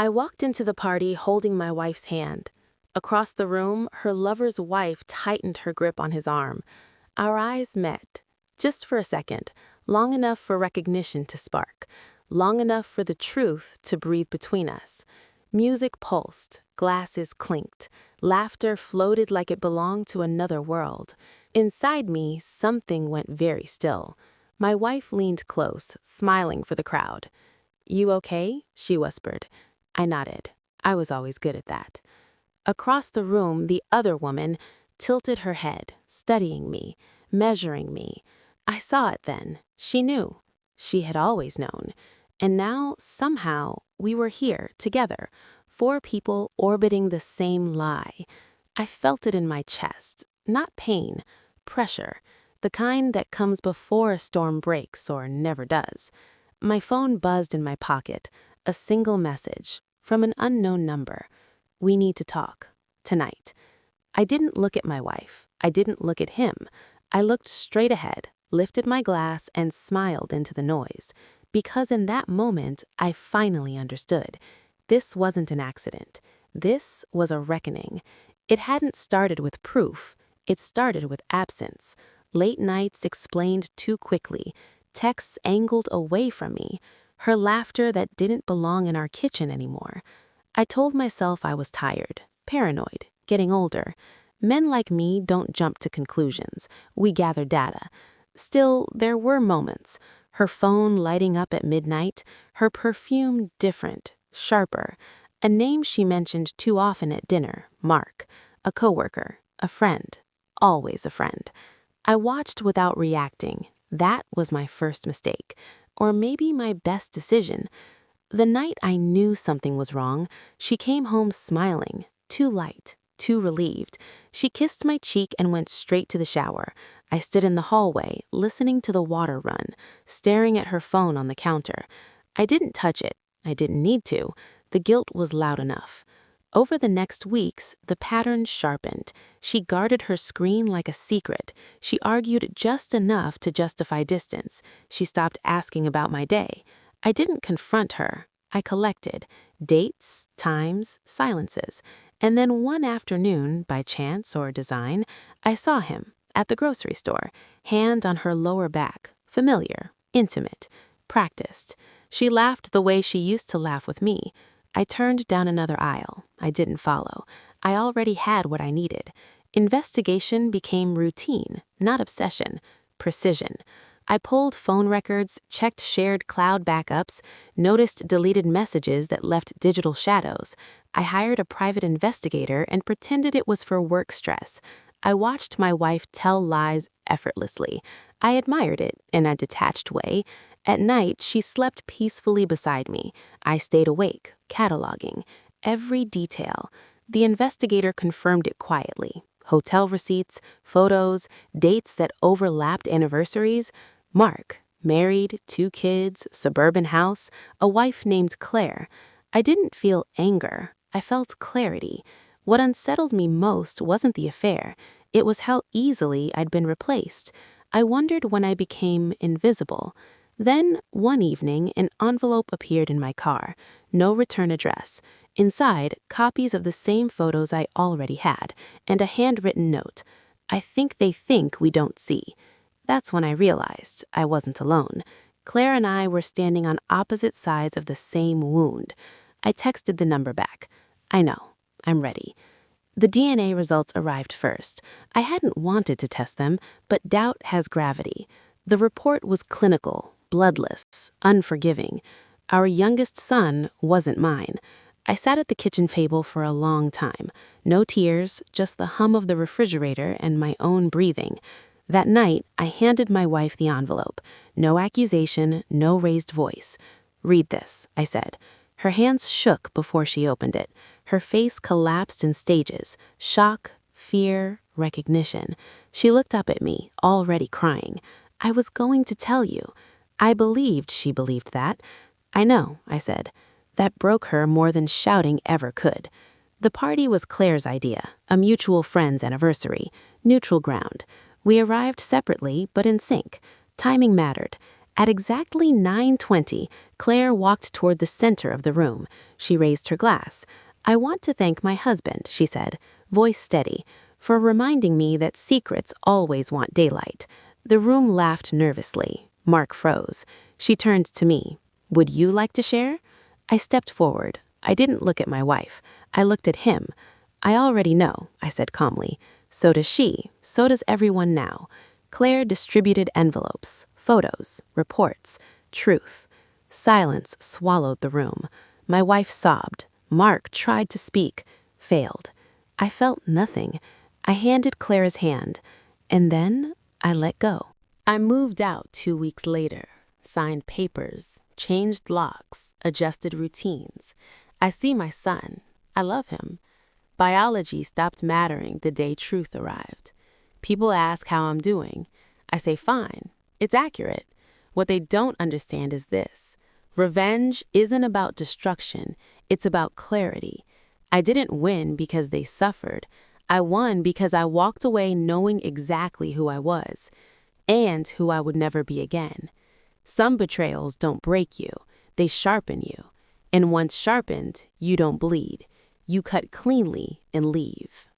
I walked into the party holding my wife's hand. Across the room, her lover's wife tightened her grip on his arm. Our eyes met, just for a second, long enough for recognition to spark, long enough for the truth to breathe between us. Music pulsed, glasses clinked, laughter floated like it belonged to another world. Inside me, something went very still. My wife leaned close, smiling for the crowd. "You okay?" she whispered. I nodded. I was always good at that. Across the room, the other woman tilted her head, studying me, measuring me. I saw it then. She knew. She had always known. And now, somehow, we were here, together, four people orbiting the same lie. I felt it in my chest. Not pain, pressure. The kind that comes before a storm breaks or never does. My phone buzzed in my pocket. A single message from an unknown number. "We need to talk. Tonight." I didn't look at my wife. I didn't look at him. I looked straight ahead, lifted my glass, and smiled into the noise. Because in that moment, I finally understood. This wasn't an accident. This was a reckoning. It hadn't started with proof. It started with absence. Late nights explained too quickly. Texts angled away from me. Her laughter that didn't belong in our kitchen anymore. I told myself I was tired, paranoid, getting older. Men like me don't jump to conclusions. We gather data. Still, there were moments. Her phone lighting up at midnight, her perfume different, sharper. A name she mentioned too often at dinner, Mark. A coworker, a friend, always a friend. I watched without reacting. That was my first mistake. Or maybe my best decision. The night I knew something was wrong, she came home smiling, too light, too relieved. She kissed my cheek and went straight to the shower. I stood in the hallway, listening to the water run, staring at her phone on the counter. I didn't touch it. I didn't need to. The guilt was loud enough. Over the next weeks, the pattern sharpened. She guarded her screen like a secret. She argued just enough to justify distance. She stopped asking about my day. I didn't confront her. I collected dates, times, silences. And then one afternoon, by chance or design, I saw him at the grocery store, hand on her lower back, familiar, intimate, practiced. She laughed the way she used to laugh with me. I turned down another aisle. I didn't follow. I already had what I needed. Investigation became routine, not obsession, precision. I pulled phone records, checked shared cloud backups, noticed deleted messages that left digital shadows. I hired a private investigator and pretended it was for work stress. I watched my wife tell lies effortlessly. I admired it in a detached way. At night, she slept peacefully beside me. I stayed awake, cataloging every detail. The investigator confirmed it quietly. Hotel receipts, photos, dates that overlapped anniversaries. Mark, married, 2 kids, suburban house, a wife named Claire. I didn't feel anger. I felt clarity. What unsettled me most wasn't the affair. It was how easily I'd been replaced. I wondered when I became invisible. Then, one evening, an envelope appeared in my car. No return address. Inside, copies of the same photos I already had, and a handwritten note. "I think they think we don't see." That's when I realized I wasn't alone. Claire and I were standing on opposite sides of the same wound. I texted the number back. "I know. I'm ready." The DNA results arrived first. I hadn't wanted to test them, but doubt has gravity. The report was clinical, bloodless, unforgiving. Our youngest son wasn't mine. I sat at the kitchen table for a long time. No tears, just the hum of the refrigerator and my own breathing. That night, I handed my wife the envelope. No accusation, no raised voice. "Read this," I said. Her hands shook before she opened it. Her face collapsed in stages: shock, fear, recognition. She looked up at me, already crying. "I was going to tell you." I believed she believed that. "I know," I said. That broke her more than shouting ever could. The party was Claire's idea, a mutual friend's anniversary, neutral ground. We arrived separately, but in sync. Timing mattered. At exactly 9:20, Claire walked toward the center of the room. She raised her glass. "I want to thank my husband," she said, voice steady, "for reminding me that secrets always want daylight." The room laughed nervously. Mark froze. She turned to me. "Would you like to share?" I stepped forward. I didn't look at my wife. I looked at him. "I already know," I said calmly. "So does she. So does everyone now." Claire distributed envelopes, photos, reports, truth. Silence swallowed the room. My wife sobbed. Mark tried to speak, failed. I felt nothing. I handed Claire's hand, and then I let go. I moved out 2 weeks later, signed papers, changed locks, adjusted routines. I see my son. I love him. Biology stopped mattering the day truth arrived. People ask how I'm doing. I say fine. It's accurate. What they don't understand is this. Revenge isn't about destruction. It's about clarity. I didn't win because they suffered. I won because I walked away knowing exactly who I was and who I would never be again. Some betrayals don't break you. They sharpen you. And once sharpened, you don't bleed. You cut cleanly and leave.